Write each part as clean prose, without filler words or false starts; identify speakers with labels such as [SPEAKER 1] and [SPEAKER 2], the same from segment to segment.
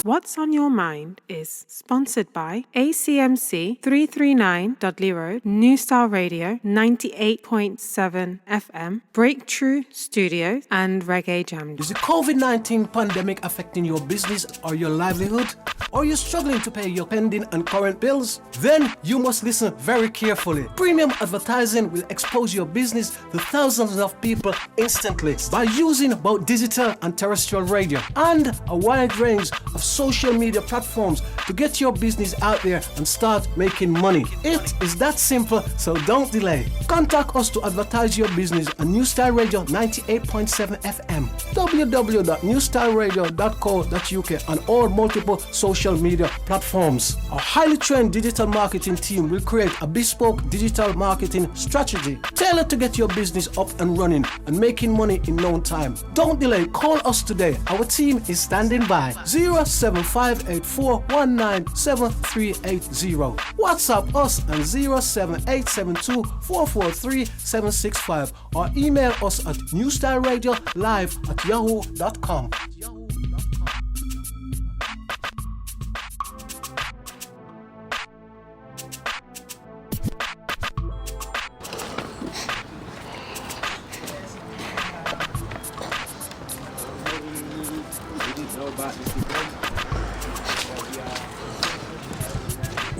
[SPEAKER 1] What's on Your Mind is sponsored by ACMC 339 Dudley Road, New Style Radio 98.7 FM, Breakthrough Studios, and Reggae Jam.
[SPEAKER 2] Is the COVID-19 pandemic affecting your business or your livelihood? Are you struggling to pay your pending and current bills? Then you must listen very carefully. Premium advertising will expose your business to thousands of people instantly by using both digital and terrestrial radio and a wide range of social media platforms to get your business out there and start making money. It is that simple, so don't delay. Contact us to advertise your business on New Style Radio 98.7 FM, www.newstyleradio.co.uk, and all multiple social media platforms. Our highly trained digital marketing team will create a bespoke digital marketing strategy tailored to get your business up and running and making money in no time. Don't delay, call us today. Our team is standing by. 07584197380. WhatsApp us on 07872443765 or email us at newstyleradio@yahoo.com.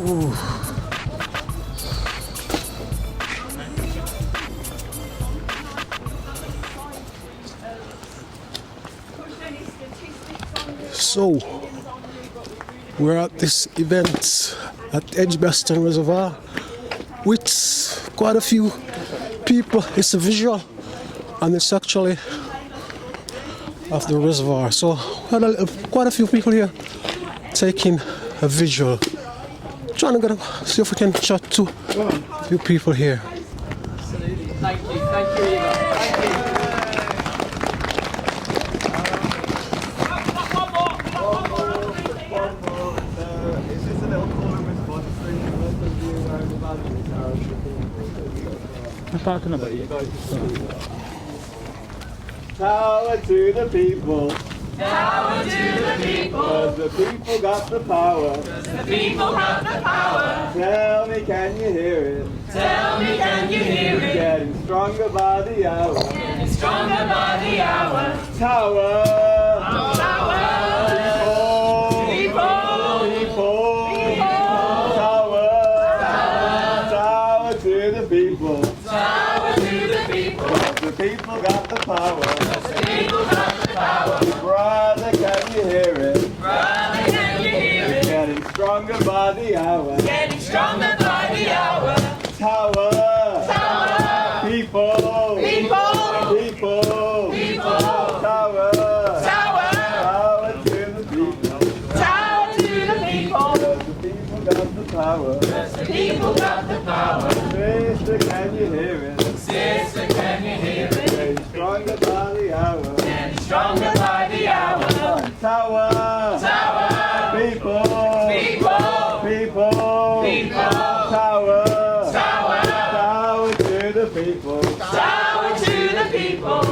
[SPEAKER 2] Ooh. So, we're at this event at Edgbaston Reservoir with quite a few people. It's a visual and it's actually of the reservoir. So, quite a few people here taking a visual. Trying to see if we can chat to a few people here.
[SPEAKER 3] Absolutely. Thank you. Thank you, Eva. Thank you.
[SPEAKER 4] It's just a little call and response thing.
[SPEAKER 5] I'm talking about you.
[SPEAKER 4] Power to the people.
[SPEAKER 6] Power to the people.
[SPEAKER 4] 'Cause the people got the power.
[SPEAKER 6] The people got the power.
[SPEAKER 4] Tell me, can you hear it?
[SPEAKER 6] Tell me, can you hear it?
[SPEAKER 4] Getting stronger by the hour.
[SPEAKER 6] Getting stronger by the hour.
[SPEAKER 4] Tower.
[SPEAKER 6] Tower.
[SPEAKER 4] People. Tower. Tower to the people.
[SPEAKER 6] Tower to the people.
[SPEAKER 4] 'Cause the people got the power.
[SPEAKER 6] The people got the power.
[SPEAKER 4] Brother, can you hear it?
[SPEAKER 6] Brother, can you hear it?
[SPEAKER 4] Getting stronger by the hour.
[SPEAKER 6] Getting stronger by the hour.
[SPEAKER 4] Tower.
[SPEAKER 6] Tower.
[SPEAKER 4] People.
[SPEAKER 6] People.
[SPEAKER 4] Tower.
[SPEAKER 6] Tower.
[SPEAKER 4] Power to the people.
[SPEAKER 6] Tower to the people.
[SPEAKER 4] 'Cause the people got the power.
[SPEAKER 6] The people got the power.
[SPEAKER 4] Sister, can you hear it?
[SPEAKER 6] Sister, can you hear it?
[SPEAKER 4] Getting stronger by the hour.
[SPEAKER 6] Getting stronger by the hour.
[SPEAKER 4] Tower.
[SPEAKER 6] Tower.
[SPEAKER 4] People.
[SPEAKER 6] People.
[SPEAKER 4] Tower.
[SPEAKER 6] Tower.
[SPEAKER 4] Tower to the people.
[SPEAKER 6] Tower to the people.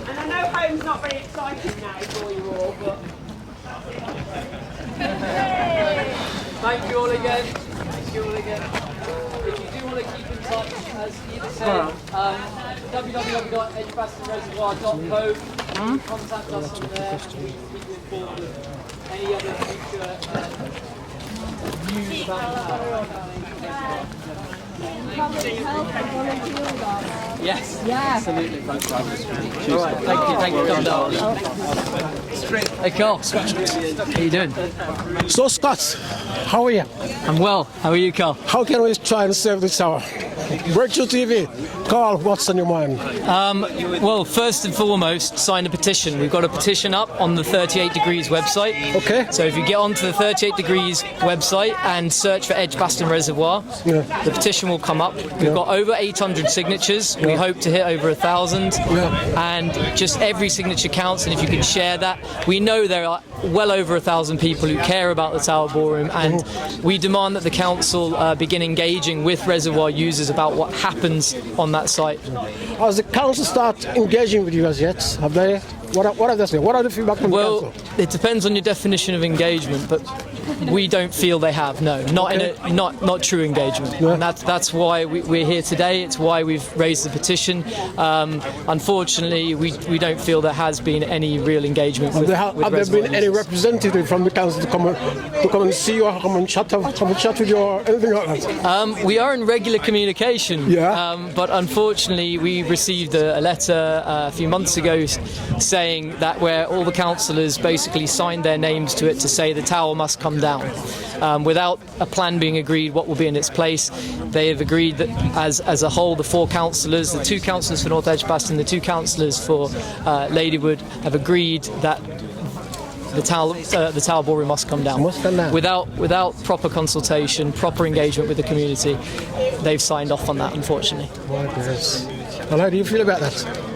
[SPEAKER 7] And I know home's not very exciting now for you all, but
[SPEAKER 3] Thank you all again. Thank you all again. If you do want to keep in touch, as Eva said, www.edgbastonreservoir.co. Contact us on there. We can keep you informed of any other future news about Yes, absolutely. Thanks for having us. All right, thank you, come down. Hey Carl, how you doing?
[SPEAKER 2] So Scott, how are you?
[SPEAKER 3] I'm well, how are you Carl?
[SPEAKER 2] How can we try and save this tower? Breakthrough TV, Carl, what's on your mind?
[SPEAKER 3] Well, first and foremost, sign a petition. We've got a petition up on the 38 Degrees website.
[SPEAKER 2] Okay.
[SPEAKER 3] So if you get onto the 38 Degrees website and search for Edgbaston Reservoir, the petition will come up. We've got over 800 signatures. We hope to hit over 1,000. And just every signature counts, and if you can share that. We know there are well over 1,000 people who care about the Tower Ballroom, and we demand that the council begin engaging with reservoir users about what happens on that site.
[SPEAKER 2] Has the council started engaging with you as yet? Have they? What are they saying? What are the feedback from the council?
[SPEAKER 3] Well, it depends on your definition of engagement, but we don't feel they have. No, not true engagement.
[SPEAKER 2] Yeah.
[SPEAKER 3] And that's why we're here today. It's why we've raised the petition. Unfortunately, we don't feel there has been any real engagement. With
[SPEAKER 2] Have there been any representative from the council to come and see you, come and chat with you, or anything like that?
[SPEAKER 3] We are in regular communication.
[SPEAKER 2] Yeah.
[SPEAKER 3] But unfortunately, we received a letter a few months ago saying that where all the councillors basically signed their names to it to say the tower must come down. Without a plan being agreed what will be in its place, they have agreed that as a whole, the 4 councillors, the 2 councillors for North Edgbaston, the 2 councillors for Ladywood, have agreed that the Tower Ballroom must come down.
[SPEAKER 2] Must come down.
[SPEAKER 3] Without proper consultation, proper engagement with the community, they've signed off on that, unfortunately.
[SPEAKER 2] And how do you feel about that?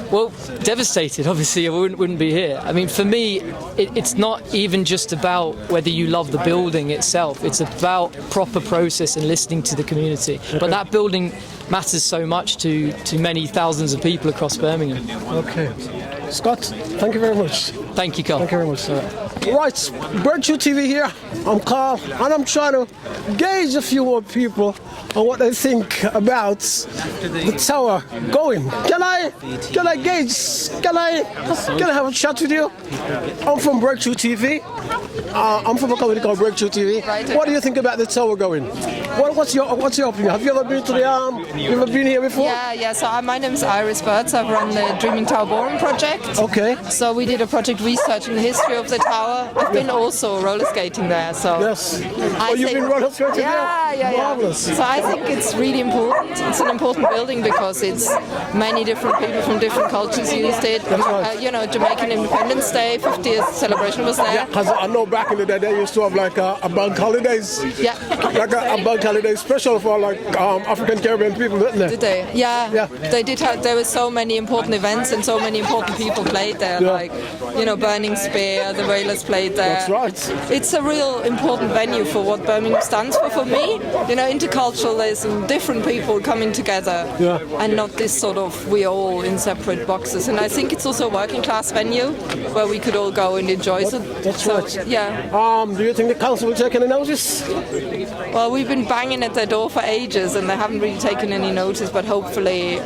[SPEAKER 3] Well, devastated, obviously, I wouldn't be here. I mean, for me, it's not even just about whether you love the building itself. It's about proper process and listening to the community. But that building matters so much to many thousands of people across Birmingham.
[SPEAKER 2] Okay. Scott, thank you very much.
[SPEAKER 3] Thank you, Carl.
[SPEAKER 2] Thank you very much. Right, Breakthrough TV here. I'm Carl, and I'm trying to gauge a few more people on what they think about the tower going. Can I gauge? Can I have a chat with you? I'm from Breakthrough TV. I'm from a company called Breakthrough TV.
[SPEAKER 8] Right.
[SPEAKER 2] What do you think about the tower going? What's your opinion? Have you ever been to the you ever been here before?
[SPEAKER 8] Yeah. So my name is Iris Birds. I've run the Dreaming Tower Ballroom project.
[SPEAKER 2] Okay.
[SPEAKER 8] So we did a project researching the history of the tower. I've been also roller skating there. So
[SPEAKER 2] yes. You've been roller skating there?
[SPEAKER 8] Yeah.
[SPEAKER 2] Marvelous.
[SPEAKER 8] So I think it's really important. It's an important building because it's many different people from different cultures used it.
[SPEAKER 2] That's right.
[SPEAKER 8] Jamaican Independence Day, 50th celebration was there.
[SPEAKER 2] Yeah, because I know back in the day they used to have like a bank holidays.
[SPEAKER 8] Yeah.
[SPEAKER 2] Like a bank holiday special for like African Caribbean people, didn't they?
[SPEAKER 8] Did they? Yeah. They did. There were so many important events and so many important people played there.
[SPEAKER 2] Yeah.
[SPEAKER 8] Like, Burning Spear, the Wailers played there.
[SPEAKER 2] That's right.
[SPEAKER 8] It's a real important venue for what Birmingham stands for me. Interculturalism, different people coming together, and not this sort of we all in separate boxes. And I think it's also a working class venue where we could all go and enjoy it.
[SPEAKER 2] That's right.
[SPEAKER 8] Yeah.
[SPEAKER 2] Do you think the council will take any notice?
[SPEAKER 8] Well, we've been banging at their door for ages and they haven't really taken any notice, but hopefully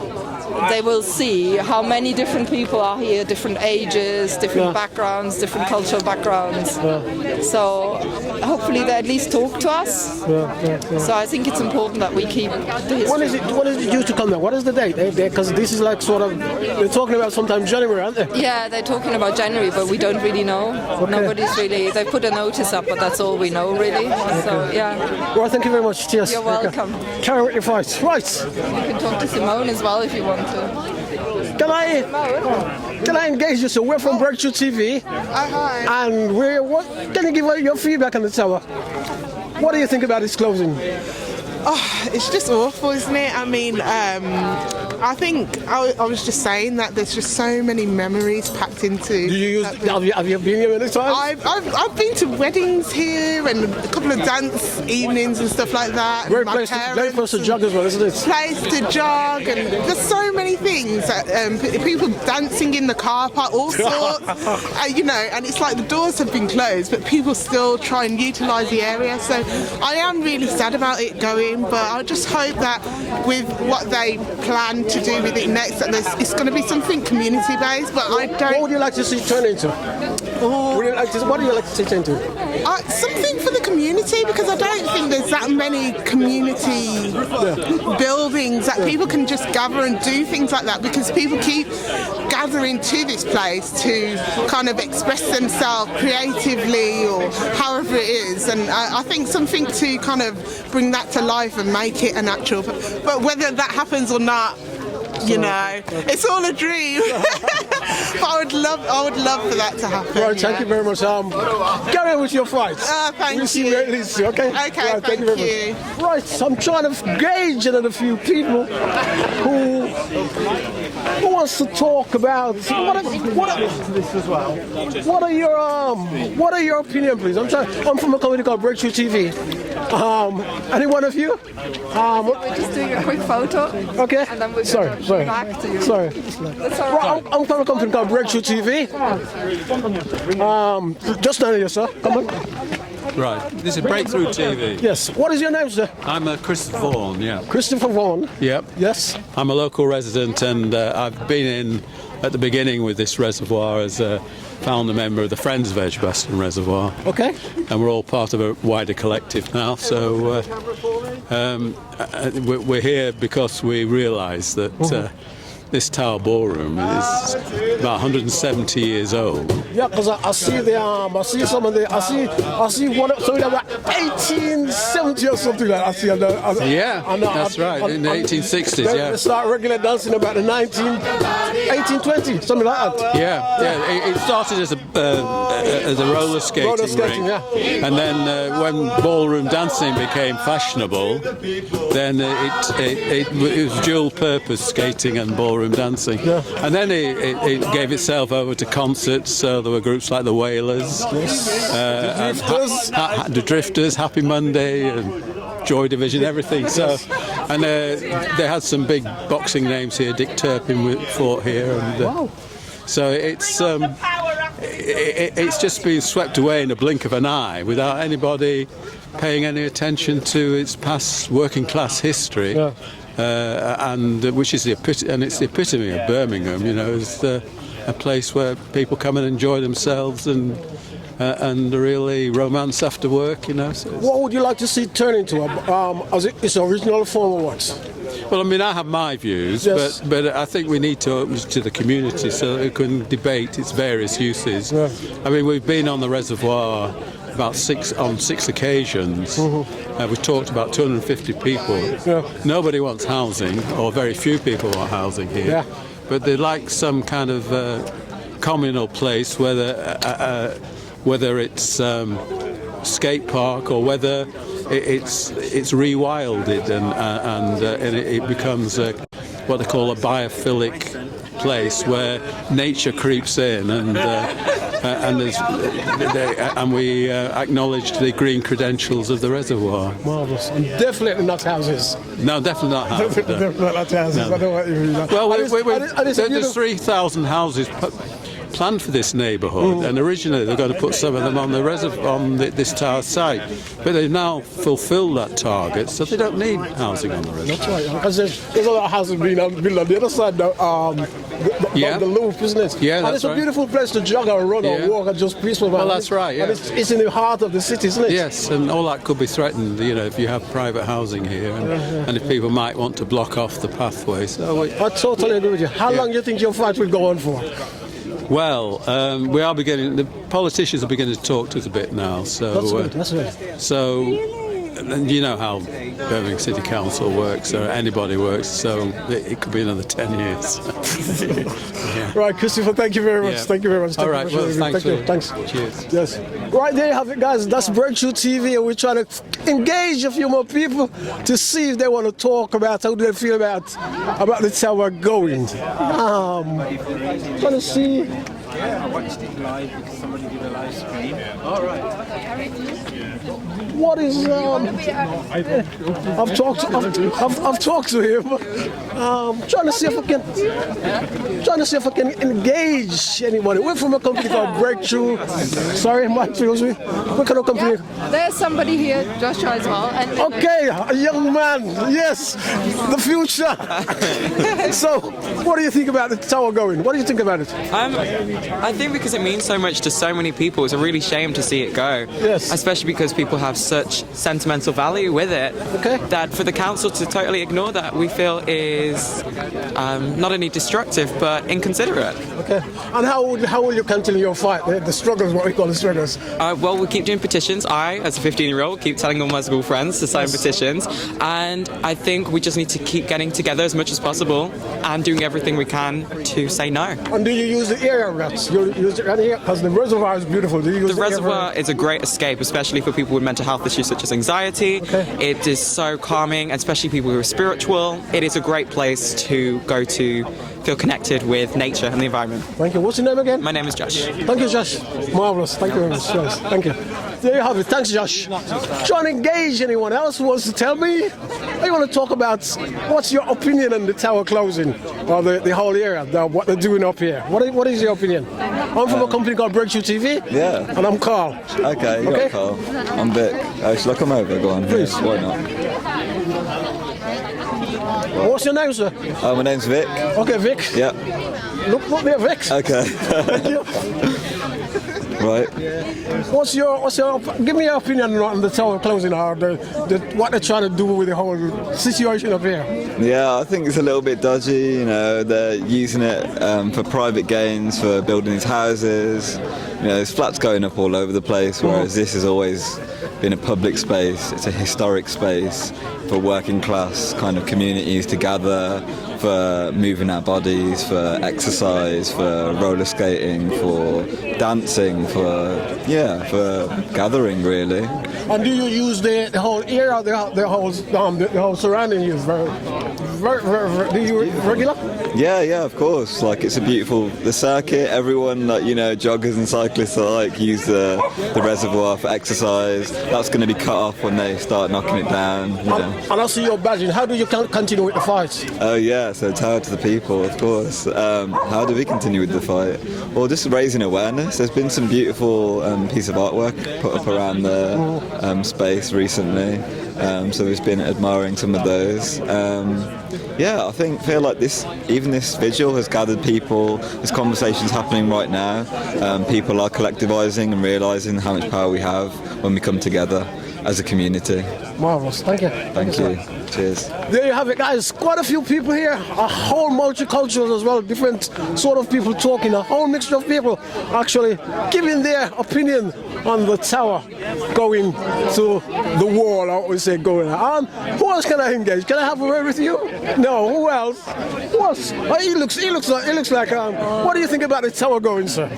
[SPEAKER 8] they will see how many different people are here, different ages, different backgrounds, different cultural backgrounds. So hopefully they at least talk to us. So I think it's important that we keep the history.
[SPEAKER 2] When is it due to come now? What is the date? Because this is like sort of, they're talking about sometime January, aren't they?
[SPEAKER 8] Yeah, they're talking about January, but we don't really know.
[SPEAKER 2] Okay.
[SPEAKER 8] Nobody's really, they put a notice up, but that's all we know really. So yeah.
[SPEAKER 2] Well, thank you very much. Cheers.
[SPEAKER 8] You're welcome.
[SPEAKER 2] Carry on with your fight. Right.
[SPEAKER 8] You can talk to Simone as well if you want to.
[SPEAKER 2] Can I engage you? So we're from Breakthrough TV,
[SPEAKER 9] Hi.
[SPEAKER 2] and can you give your feedback on the tower? What do you think about its closing?
[SPEAKER 9] Oh, it's just awful, isn't it? I mean, I think I was just saying that there's just so many memories packed into.
[SPEAKER 2] Have you been here many times?
[SPEAKER 9] I've been to weddings here and a couple of dance evenings and stuff like that.
[SPEAKER 2] Great place to jog as well, isn't it?
[SPEAKER 9] Place to jog, and there's so many things. People dancing in the car park, all sorts. And it's like the doors have been closed, but people still try and utilise the area. So I am really sad about it going, but I just hope that with what they plan to do with it next, that it's going to be something community-based. But I don't.
[SPEAKER 2] What would you like to see it turn into? What do you like to see it turn into?
[SPEAKER 9] Something for the community, because I don't think there's that many community buildings that people can just gather and do things like that, because people keep gathering to this place to kind of express themselves creatively or however it is, and I think something to kind of bring that to life and make it a natural, but whether that happens or not, it's all a dream. But I would would love for that to happen.
[SPEAKER 2] Right, thank you very much. Carry on with your fight.
[SPEAKER 9] Thank
[SPEAKER 2] we'll see where it leads to, okay?
[SPEAKER 9] Okay,
[SPEAKER 2] right,
[SPEAKER 9] thank
[SPEAKER 2] you very much. Right, so I'm trying to gauge another few people who wants to talk about what are your opinion, please? I'm from a company called Breakthrough TV. Any one of you?
[SPEAKER 8] We're just doing a quick photo.
[SPEAKER 2] Okay.
[SPEAKER 8] And then we're
[SPEAKER 2] sorry.
[SPEAKER 8] back to you.
[SPEAKER 2] Sorry.
[SPEAKER 8] That's all right.
[SPEAKER 2] I'm from a company called Breakthrough TV. Just down here, sir. Come on.
[SPEAKER 10] Right. This is Breakthrough TV.
[SPEAKER 2] Yes. What is your name, sir?
[SPEAKER 10] I'm Christopher Vaughan, yeah.
[SPEAKER 2] Christopher Vaughan?
[SPEAKER 10] Yep.
[SPEAKER 2] Yes.
[SPEAKER 10] I'm a local resident, and I've been in at the beginning with this reservoir as a founder member of the Friends of Edgbaston Reservoir.
[SPEAKER 2] Okay.
[SPEAKER 10] And we're all part of a wider collective now, so we're here because we realise that this Tower Ballroom is about 170 years old.
[SPEAKER 2] Yeah, because I see I see some of the, I see one, so about 1870 or something like that. I see
[SPEAKER 10] That's right, in the 1860s,
[SPEAKER 2] They start regular dancing about the 1820, something like that.
[SPEAKER 10] Yeah. It started as a roller skating ring.
[SPEAKER 2] Yeah.
[SPEAKER 10] And then when ballroom dancing became fashionable, then it was dual purpose skating and ballroom dancing. Yeah. And then it gave itself over to concerts, so there were groups like the Wailers, the Drifters, Happy Monday, and Joy Division, everything. So, and they had some big boxing names here. Dick Turpin fought here, and so it's just been swept away in a blink of an eye without anybody paying any attention to its past working class history. Yeah. And which is it's the epitome of Birmingham. You know, it's a place where people come and enjoy themselves and really romance after work. You know. So
[SPEAKER 2] what would you like to see it turn into? As its original form or what?
[SPEAKER 10] Well, I mean, I have my views, yes. but I think we need to open to the community so that it can debate its various uses. Yeah. I mean, we've been on the reservoir on six occasions. We've talked about 250 people. Yeah. Nobody wants housing, or very few people want housing here. Yeah. But they like some kind of communal place, whether it's skate park or whether it's rewilded and it becomes what they call a biophilic place where nature creeps in and we acknowledge the green credentials of the reservoir.
[SPEAKER 2] Marvellous. And definitely not houses.
[SPEAKER 10] No, definitely not houses.
[SPEAKER 2] Definitely not houses. No. I don't want you to know.
[SPEAKER 10] Well, there's 3,000 houses planned for this neighbourhood, and originally they're going to put some of them on the this tower site, but they've now fulfilled that target, so they don't need housing on the reservoir.
[SPEAKER 2] That's right, because there's a lot of houses being built on the other side, the loop, isn't it?
[SPEAKER 10] Yeah,
[SPEAKER 2] and it's a beautiful place to jog or run or walk and just peaceful.
[SPEAKER 10] Well, that's right. Yeah.
[SPEAKER 2] And it's in the heart of the city, isn't it?
[SPEAKER 10] Yes, and all that could be threatened, you know, if you have private housing here, and if people might want to block off the pathway. So
[SPEAKER 2] I totally agree with you. How long do you think your fight will go on for?
[SPEAKER 10] Well, we are beginning. The politicians are beginning to talk to us a bit now. So
[SPEAKER 2] that's good.
[SPEAKER 10] So, you know how Birmingham City Council works, or anybody works. So it could be another 10 years.
[SPEAKER 2] Yeah. Right, Christopher. Thank you very much. Yeah. Thank you very much.
[SPEAKER 10] All right. Well, thanks.
[SPEAKER 2] Thanks.
[SPEAKER 10] Cheers.
[SPEAKER 2] Yes. Right there you have it, guys. That's Breakthrough TV, and we're trying to engage a few more people to see if they want to talk about how they feel about the tower going. Trying to see.
[SPEAKER 5] Yeah, I watched it live because somebody did a live stream. All right.
[SPEAKER 2] What is? I've talked to him. Trying to see if I can engage anybody. We're from a company called Breakthrough. Sorry, Mike, excuse me. What kind of company?
[SPEAKER 8] There's somebody here, Joshua as well.
[SPEAKER 2] Okay, a young man. Yes, the future. So, what do you think about the tower going? What do you think about it?
[SPEAKER 11] I think because it means so much to so many people, it's a really shame to see it go.
[SPEAKER 2] Yes.
[SPEAKER 11] Especially because people have such sentimental value with it.
[SPEAKER 2] Okay.
[SPEAKER 11] That for the council to totally ignore that, we feel is not only destructive but inconsiderate.
[SPEAKER 2] Okay. And how will you continue your fight? The struggles, what we call the struggles.
[SPEAKER 11] Well, we'll keep doing petitions. I, as a 15-year-old, keep telling all my school friends to sign petitions. And I think we just need to keep getting together as much as possible and doing everything we can to say no.
[SPEAKER 2] And do you use the area
[SPEAKER 12] that? You use it right here because the reservoir is beautiful. Do you use
[SPEAKER 11] The
[SPEAKER 12] it
[SPEAKER 11] reservoir is a great escape, especially for people with mental health issues such as anxiety. It is so calming, especially people who are spiritual. It is a great place to go to feel connected with nature and the environment.
[SPEAKER 12] Thank you. What's your name again?
[SPEAKER 11] My name is Josh.
[SPEAKER 12] Thank you, Josh. Marvelous. Thank you very much. Yes. Thank you. There you have it. Thanks, Josh. Trying to engage anyone else who wants to tell me? I want to talk about what's your opinion on the tower closing or the whole area, what they're doing up here. What is your opinion? I'm from a company called Breakthrough TV.
[SPEAKER 13] Yeah.
[SPEAKER 12] And I'm Carl.
[SPEAKER 13] Okay, you're Carl. I'm Vic. Shall I come over? Go on.
[SPEAKER 12] Please.
[SPEAKER 13] Why not?
[SPEAKER 12] What's your name, sir?
[SPEAKER 13] My name's Vic.
[SPEAKER 12] Okay, Vic.
[SPEAKER 13] Yeah.
[SPEAKER 12] Look there, Vic.
[SPEAKER 13] Okay.
[SPEAKER 12] Thank you.
[SPEAKER 13] Right.
[SPEAKER 12] What's your give me your opinion on the tower closing or what they're trying to do with the whole situation up here?
[SPEAKER 13] Yeah, I think it's a little bit dodgy. You know, they're using it for private gains, for building these houses. You know, there's flats going up all over the place, whereas this has always been a public space. It's a historic space for working class kind of communities to gather, for moving our bodies, for exercise, for roller skating, for dancing, for gathering really.
[SPEAKER 12] And do you use the whole area, the whole surrounding you? Do you regular?
[SPEAKER 13] Yeah, of course. Like it's a beautiful the circuit. Everyone, like joggers and cyclists alike use the reservoir for exercise. That's going to be cut off when they start knocking it down.
[SPEAKER 12] And I see your badging. How do you continue with the fight?
[SPEAKER 13] Oh yeah, so tower to the people, of course. How do we continue with the fight? Well, just raising awareness. There's been some beautiful piece of artwork put up around the space recently. So we've been admiring some of those. I feel like this vigil has gathered people. There's conversations happening right now. People are collectivising and realising how much power we have when we come together as a community.
[SPEAKER 12] Marvellous, thank you.
[SPEAKER 13] Thank you. Cheers.
[SPEAKER 12] There you have it, guys. Quite a few people here, a whole multicultural as well, different sort of people talking, a whole mixture of people actually giving their opinion on the tower going to the wall, I always say going. Who else can I engage? Can I have a word with you? No, who else? Who else? He looks like, what do you think about the tower going, sir?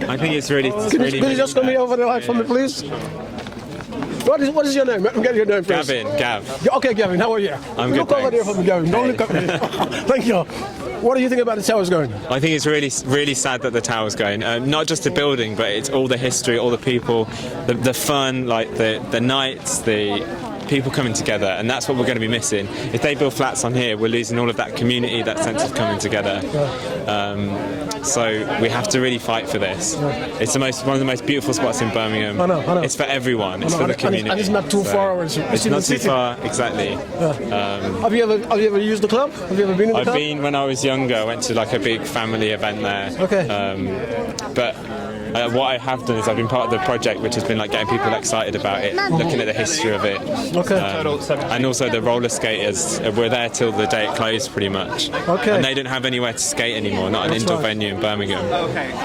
[SPEAKER 5] I think it's really...
[SPEAKER 12] Can you just come here over the light for me, please? What is your name? Let me get your name first.
[SPEAKER 5] Gav.
[SPEAKER 12] Okay, Gavin, how are you?
[SPEAKER 5] I'm good,
[SPEAKER 12] Look over there for me, Gavin. Don't look at me. Thank you. What do you think about the towers going?
[SPEAKER 5] I think it's really, really sad that the tower's going. Not just the building, but it's all the history, all the people, the fun, like the nights, the people coming together, and that's what we're going to be missing. If they build flats on here, we're losing all of that community, that sense of coming together. So we have to really fight for this. It's one of the most beautiful spots in Birmingham.
[SPEAKER 12] I know.
[SPEAKER 5] It's for everyone. It's for the community.
[SPEAKER 12] And it's not too far away.
[SPEAKER 5] It's not too far, exactly.
[SPEAKER 12] Have you ever used the club? Have you ever been in the club?
[SPEAKER 5] I've been when I was younger. I went to like a big family event there.
[SPEAKER 12] Okay.
[SPEAKER 5] But what I have done is I've been part of the project, which has been like getting people excited about it, looking at the history of it.
[SPEAKER 12] Okay.
[SPEAKER 5] And also the roller skaters were there till the day it closed, pretty much.
[SPEAKER 12] Okay.
[SPEAKER 5] And they don't have anywhere to skate anymore, not an indoor venue in Birmingham.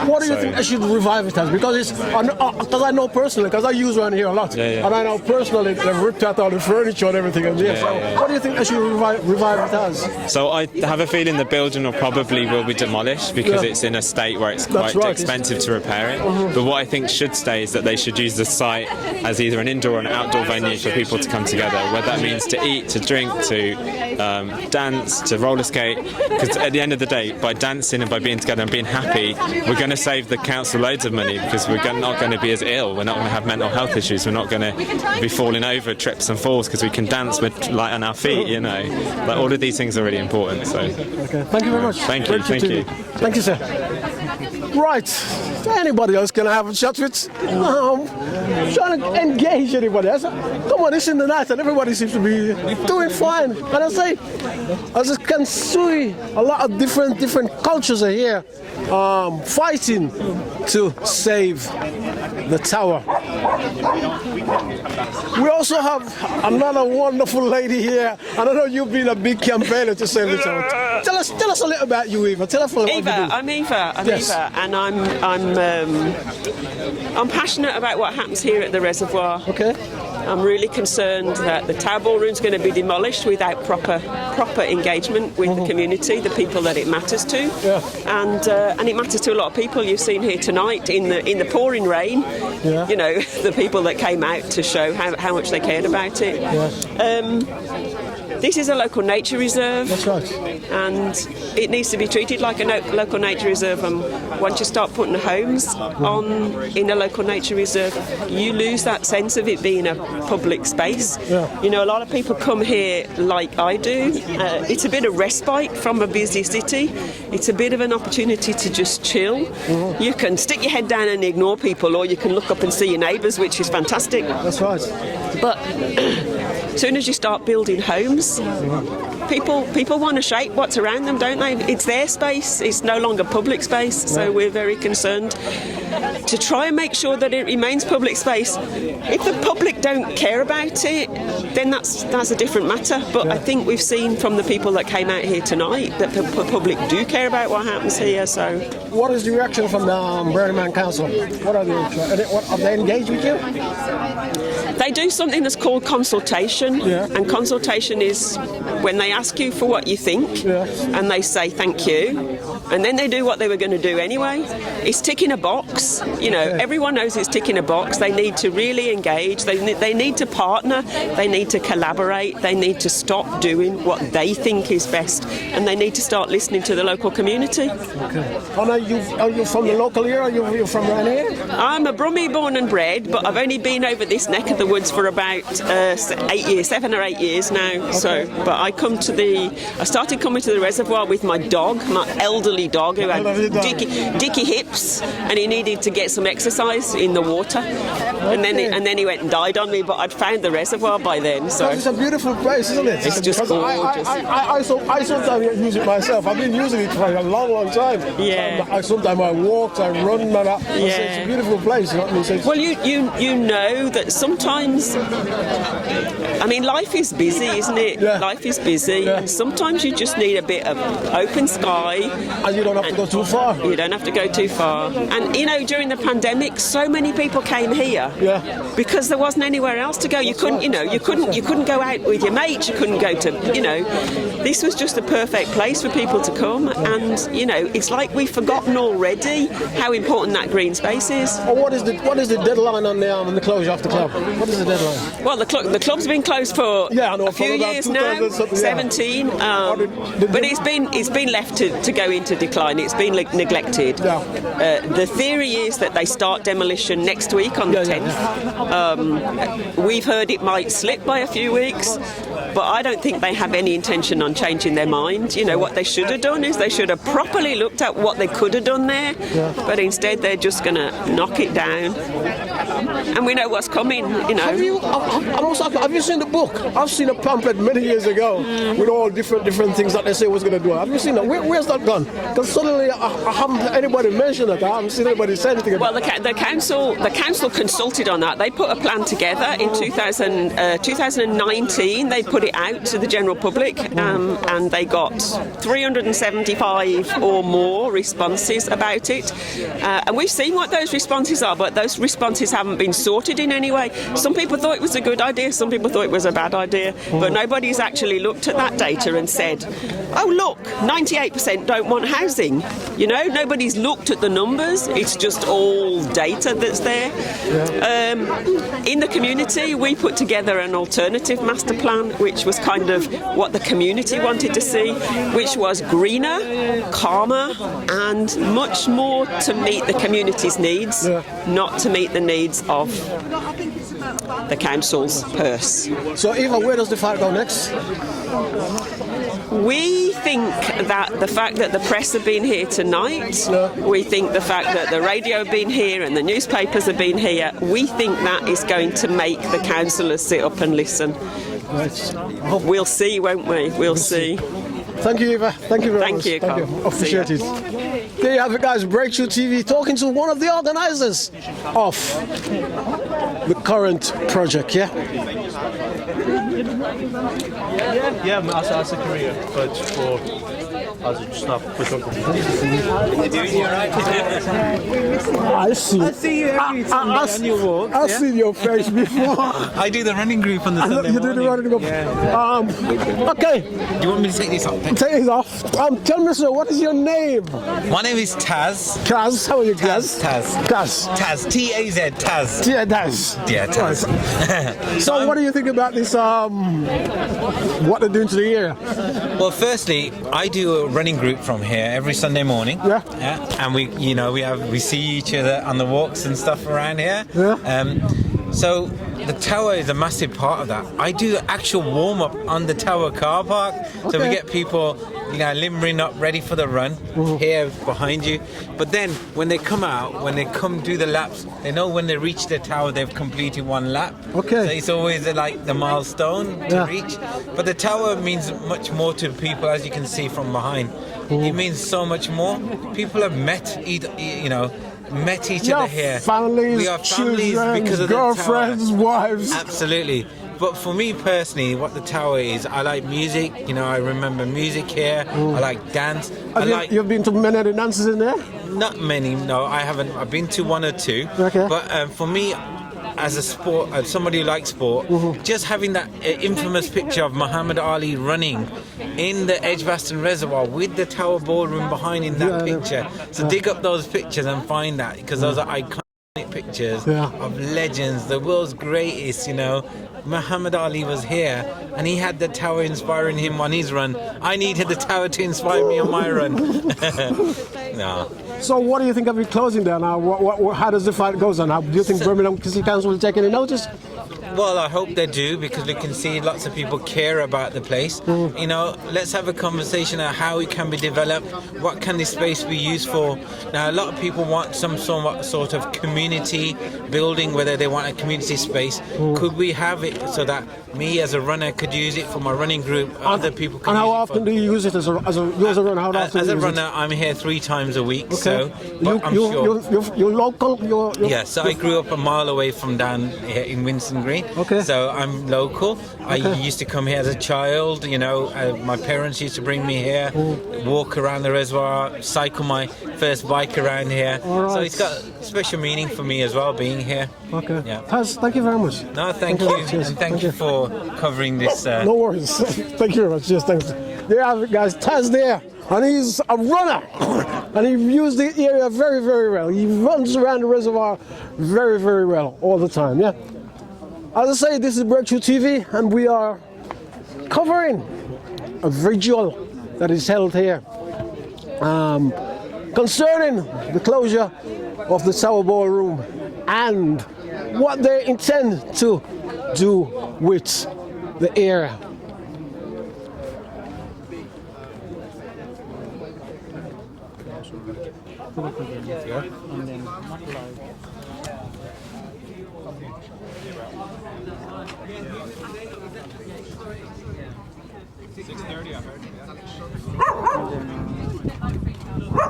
[SPEAKER 12] What do you think I should revive it as? Because I know personally, because I use around here a lot, and I know personally they've ripped out all the furniture and everything. And what do you think I should revive it as?
[SPEAKER 5] So I have a feeling the building will be demolished because it's in a state where it's quite expensive to repair it. But what I think should stay is that they should use the site as either an indoor or an outdoor venue for people to come together, whether that means to eat, to drink, to dance, to roller skate. Because at the end of the day, by dancing and by being together and being happy, we're going to save the council loads of money because we're not going to be as ill, we're not going to have mental health issues, we're not going to be falling over trips and falls because we can dance with light on our feet, Like all of these things are really important. So
[SPEAKER 12] okay. Thank you very much.
[SPEAKER 5] Thank you.
[SPEAKER 12] Thank you, sir. Right. Anybody else can I have a chat with? Trying to engage anybody else. Come on, it's in the night and everybody seems to be doing fine. And I say, as you can see, a lot of different cultures are here fighting to save the tower. We also have another wonderful lady here, and I know you've been a big campaigner to save the tower. Tell us a little about you, Eva. Tell us what you do.
[SPEAKER 7] I'm Eva, and I'm passionate about what happens here at the reservoir.
[SPEAKER 12] Okay.
[SPEAKER 14] I'm really concerned that the Tower Ballroom is going to be demolished without proper engagement with the community, the people that it matters to, and it matters to a lot of people. You've seen here tonight in the pouring rain, you know, the people that came out to show how much they cared about it. This is a local nature reserve.
[SPEAKER 12] That's right.
[SPEAKER 14] And it needs to be treated like a local nature reserve. And once you start putting homes in a local nature reserve, you lose that sense of it being a public space. You know, a lot of people come here like I do. It's a bit of respite from a busy city. It's a bit of an opportunity to just chill. You can stick your head down and ignore people, or you can look up and see your neighbours, which is fantastic.
[SPEAKER 12] That's right.
[SPEAKER 14] But as soon as you start building homes, people want to shape what's around them, don't they? It's their space. It's no longer public space. So we're very concerned to try and make sure that it remains public space. If the public don't care about it, then that's a different matter. But I think we've seen from the people that came out here tonight that the public do care about what happens here. So,
[SPEAKER 12] what is the reaction from the Birmingham Council? What are have they engaged with you?
[SPEAKER 14] They do something that's called consultation, and consultation is when they ask you for what you think, and they say thank you, and then they do what they were going to do anyway. It's ticking a box. You know, everyone knows it's ticking a box. They need to really engage. They need to partner. They need to collaborate. They need to stop doing what they think is best, and they need to start listening to the local community.
[SPEAKER 12] Okay. And are you from the local area? Are you from around here?
[SPEAKER 14] I'm a Brummie born and bred, but I've only been over this neck of the woods for about 7 or 8 years now. Okay. So, but I started coming to the reservoir with my dog, my elderly dog who had dicky hips, and he needed to get some exercise in the water. And then he went and died on me. But I'd found the reservoir by then. So
[SPEAKER 12] it's a beautiful place, isn't it?
[SPEAKER 14] It's just gorgeous.
[SPEAKER 12] I sometimes use it myself. I've been using it for a long time.
[SPEAKER 14] Yeah.
[SPEAKER 12] Sometimes I walk, I run. It's a beautiful place. You know what I mean?
[SPEAKER 14] Well, you know that sometimes, I mean, life is busy, isn't it? Life is busy, and sometimes you just need a bit of open sky.
[SPEAKER 12] And you don't have to go too far.
[SPEAKER 14] You don't have to go too far. And you know, during the pandemic, so many people came here because there wasn't anywhere else to go. You couldn't, you couldn't go out with your mates. You couldn't go to, this was just the perfect place for people to come. And it's like we've forgotten already how important that green space is.
[SPEAKER 12] Well, what is the deadline on the closure of the club? What is the deadline?
[SPEAKER 14] Well, the club's been closed for a few years now, 17. But it's been left to go into decline. It's been neglected. The theory is that they start demolition next week on the 10th. We've heard it might slip by a few weeks, but I don't think they have any intention on changing their mind. What they should have done is they should have properly looked at what they could have done there, but instead they're just going to knock it down. And we know what's coming,
[SPEAKER 12] Have you seen the book? I've seen a pamphlet many years ago with all different things that they say was going to do. Have you seen that? Where's that gone? Because suddenly I haven't anybody mention it. I haven't seen anybody say anything about it.
[SPEAKER 14] Well, the council consulted on that. They put a plan together in 2019. They put it out to the general public, and they got 375 or more responses about it. And we've seen what those responses are, but those responses haven't been sorted in any way. Some people thought it was a good idea, some people thought it was a bad idea, but nobody's actually looked at that data and said, oh look, 98% don't want housing. Nobody's looked at the numbers. It's just all data that's there. In the community, we put together an alternative master plan, which was kind of what the community wanted to see, which was greener, calmer, and much more to meet the community's needs, not to meet the needs of the council's purse.
[SPEAKER 12] So, Eva, where does the fight go next?
[SPEAKER 14] We think that the fact that the press have been here tonight, we think the fact that the radio have been here and the newspapers have been here, we think that is going to make the councillors sit up and listen.
[SPEAKER 12] Right.
[SPEAKER 14] We'll see, won't we? We'll see.
[SPEAKER 12] Thank you, Eva. Thank you very much.
[SPEAKER 14] Thank you, Carl.
[SPEAKER 12] Appreciate it. There you have it, guys. Breakthrough TV talking to one of the organisers of the current project,
[SPEAKER 4] Yeah, as a career, but as a staff photographer.
[SPEAKER 12] I see.
[SPEAKER 15] I see you every Sunday on your walks.
[SPEAKER 12] I've seen your face before.
[SPEAKER 15] I do the running group on the Sunday morning.
[SPEAKER 12] You do the running group.
[SPEAKER 15] Yeah.
[SPEAKER 12] Okay.
[SPEAKER 15] Do you want me to take this off?
[SPEAKER 12] Take this off. Tell me, sir, what is your name?
[SPEAKER 15] My name is Taz.
[SPEAKER 12] Taz, how are you, Taz?
[SPEAKER 15] Taz. T-A-Z, Taz.
[SPEAKER 12] Taz.
[SPEAKER 15] Yeah, Taz.
[SPEAKER 12] So what do you think about this, what they're doing to the area?
[SPEAKER 15] Well, firstly, I do a running group from here every Sunday morning.
[SPEAKER 12] Yeah.
[SPEAKER 15] And we see each other on the walks and stuff around here.
[SPEAKER 12] Yeah.
[SPEAKER 15] So the tower is a massive part of that. I do actual warm up on the tower car park, so we get people, limbering up, ready for the run here behind you. But then when they come out, when they come do the laps, they know when they reach the tower they've completed one lap.
[SPEAKER 12] Okay.
[SPEAKER 15] So it's always like the milestone to reach. But the tower means much more to people, as you can see from behind. It means so much more. People have met each other here.
[SPEAKER 12] Families,
[SPEAKER 15] we are families
[SPEAKER 12] children,
[SPEAKER 15] because of
[SPEAKER 12] girlfriends,
[SPEAKER 15] the tower.
[SPEAKER 12] wives.
[SPEAKER 15] Absolutely. But for me personally, what the tower is, I like music. I remember music here. I like dance.
[SPEAKER 12] You've been to many of the dances in there?
[SPEAKER 15] Not many, no, I haven't. I've been to one or two.
[SPEAKER 12] Okay.
[SPEAKER 15] But for me, as a sport, as somebody who likes sport, just having that infamous picture of Muhammad Ali running in the Edgbaston Reservoir with the Tower Ballroom behind in that picture. So dig up those pictures and find that, because those are iconic pictures of legends, the world's greatest, Muhammad Ali was here and he had the tower inspiring him on his run. I needed the tower to inspire me on my run. No.
[SPEAKER 12] So what do you think of it closing there now? How does the fight goes on? Do you think Birmingham City Council will take any notice?
[SPEAKER 15] Well, I hope they do, because we can see lots of people care about the place. Let's have a conversation on how it can be developed. What can this space be used for? Now, a lot of people want some sort of community building, whether they want a community space. Could we have it so that me as a runner could use it for my running group, other people can use it?
[SPEAKER 12] And how often do you use it as a runner? How often
[SPEAKER 15] as a runner, I'm here 3 times a week.
[SPEAKER 12] Okay.
[SPEAKER 15] So, but I'm sure.
[SPEAKER 12] You're local?
[SPEAKER 15] Yes, I grew up a mile away from down here in Winston Green.
[SPEAKER 12] Okay.
[SPEAKER 15] So I'm local. I used to come here as a child. My parents used to bring me here, walk around the reservoir, cycle my first bike around here.
[SPEAKER 12] Right.
[SPEAKER 15] So it's got special meaning for me as well, being here.
[SPEAKER 12] Okay.
[SPEAKER 15] Yeah.
[SPEAKER 12] Taz, thank you very much.
[SPEAKER 15] No, thank you. And thank you for covering this.
[SPEAKER 12] No worries. Thank you very much. Yes, thanks. There you have it, guys. Taz there. And he's a runner. And he views the area very, very well. He runs around the reservoir very, very well all the time. Yeah. As I say, this is Breakthrough TV, and we are covering a vigil that is held here concerning the closure of the Tower Ballroom and what they intend to do with the area.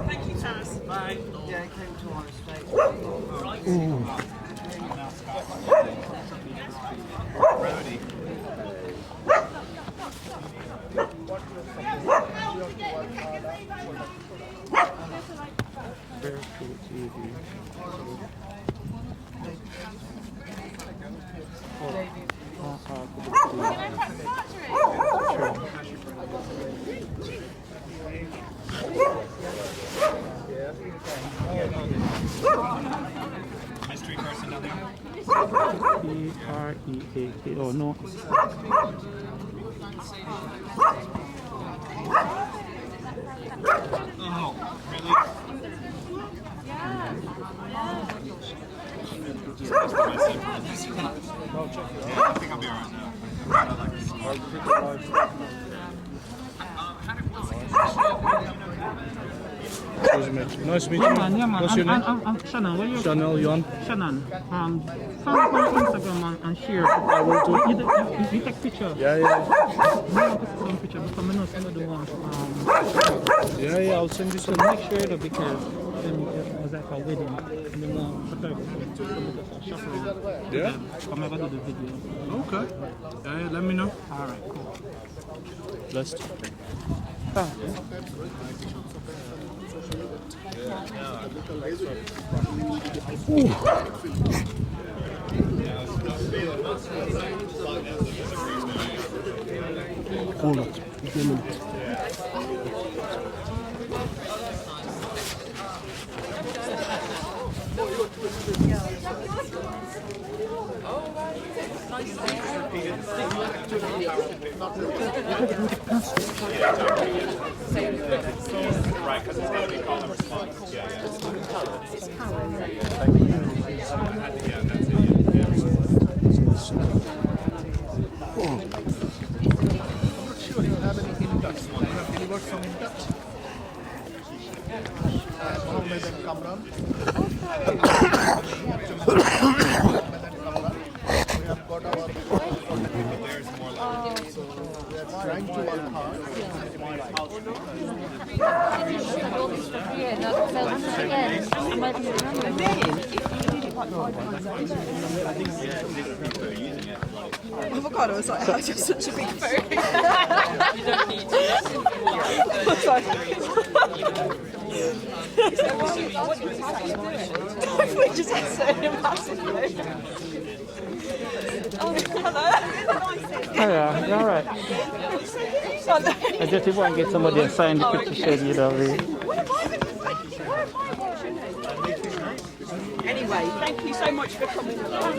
[SPEAKER 7] Thank you, Taz. Bye. Yeah, it came to our estate.
[SPEAKER 4] Mystery person down there.
[SPEAKER 16] P-R-E-A-K. Oh, no.
[SPEAKER 4] Oh, really? I think I'll be alright now.
[SPEAKER 16] Nice to meet you. What's your name?
[SPEAKER 17] I'm Shannon. Where are you?
[SPEAKER 16] Chanel, you on?
[SPEAKER 17] Shannon. Follow me on Instagram and share.
[SPEAKER 16] I will do.
[SPEAKER 17] You take picture.
[SPEAKER 16] Yeah.
[SPEAKER 17] No, put some picture because I know some of the ones.
[SPEAKER 16] Yeah, I'll send you some.
[SPEAKER 17] Make sure that because it was like a wedding. And then photographer shop around.
[SPEAKER 16] Yeah?
[SPEAKER 17] Come over to the video.
[SPEAKER 16] Okay. Yeah, let me know.
[SPEAKER 17] Alright, cool.
[SPEAKER 16] Blessed.
[SPEAKER 12] Hold on. Give me a minute.
[SPEAKER 4] Right, because it's going to be call and response. Yeah,
[SPEAKER 16] Sure, you have anything in Dutch. You have delivered some in Dutch. Mohammed and Kamran. We have got our. So we are trying to work hard.
[SPEAKER 7] Avocado was like, I just such a big phone. You don't need to. We just had so massive phone. Oh, hello.
[SPEAKER 17] Oh yeah, you're alright. I just didn't want to get somebody to sign the picture shade, you know.
[SPEAKER 14] Anyway, thank you so much for coming along.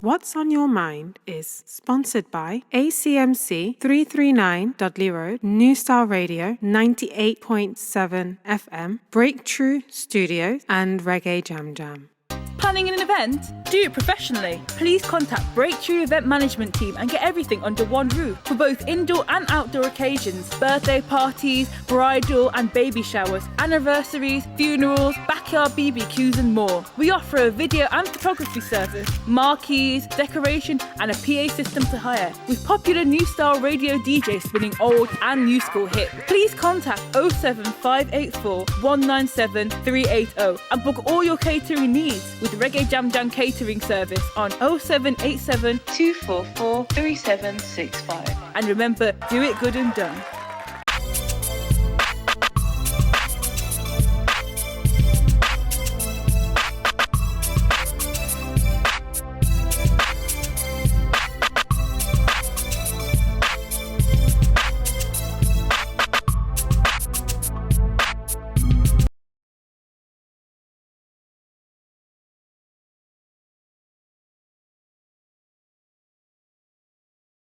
[SPEAKER 1] What's on Your Mind is sponsored by ACMC 339 Dudley Road, New Style Radio 98.7 FM, Breakthrough Studios, and Reggae Jam Jam.
[SPEAKER 18] Planning an event? Do it professionally. Please contact Breakthrough Event Management Team and get everything under one roof for both indoor and outdoor occasions, birthday parties, bridal and baby showers, anniversaries, funerals, backyard BBQs and more. We offer a video and photography service, marquees, decoration and a PA system to hire, with popular new style radio DJs spinning old and new school hits. Please contact 07584 197 380 and book all your catering needs with Reggae Jam Jam catering service on 0787 244 3765. And remember, do it good and done.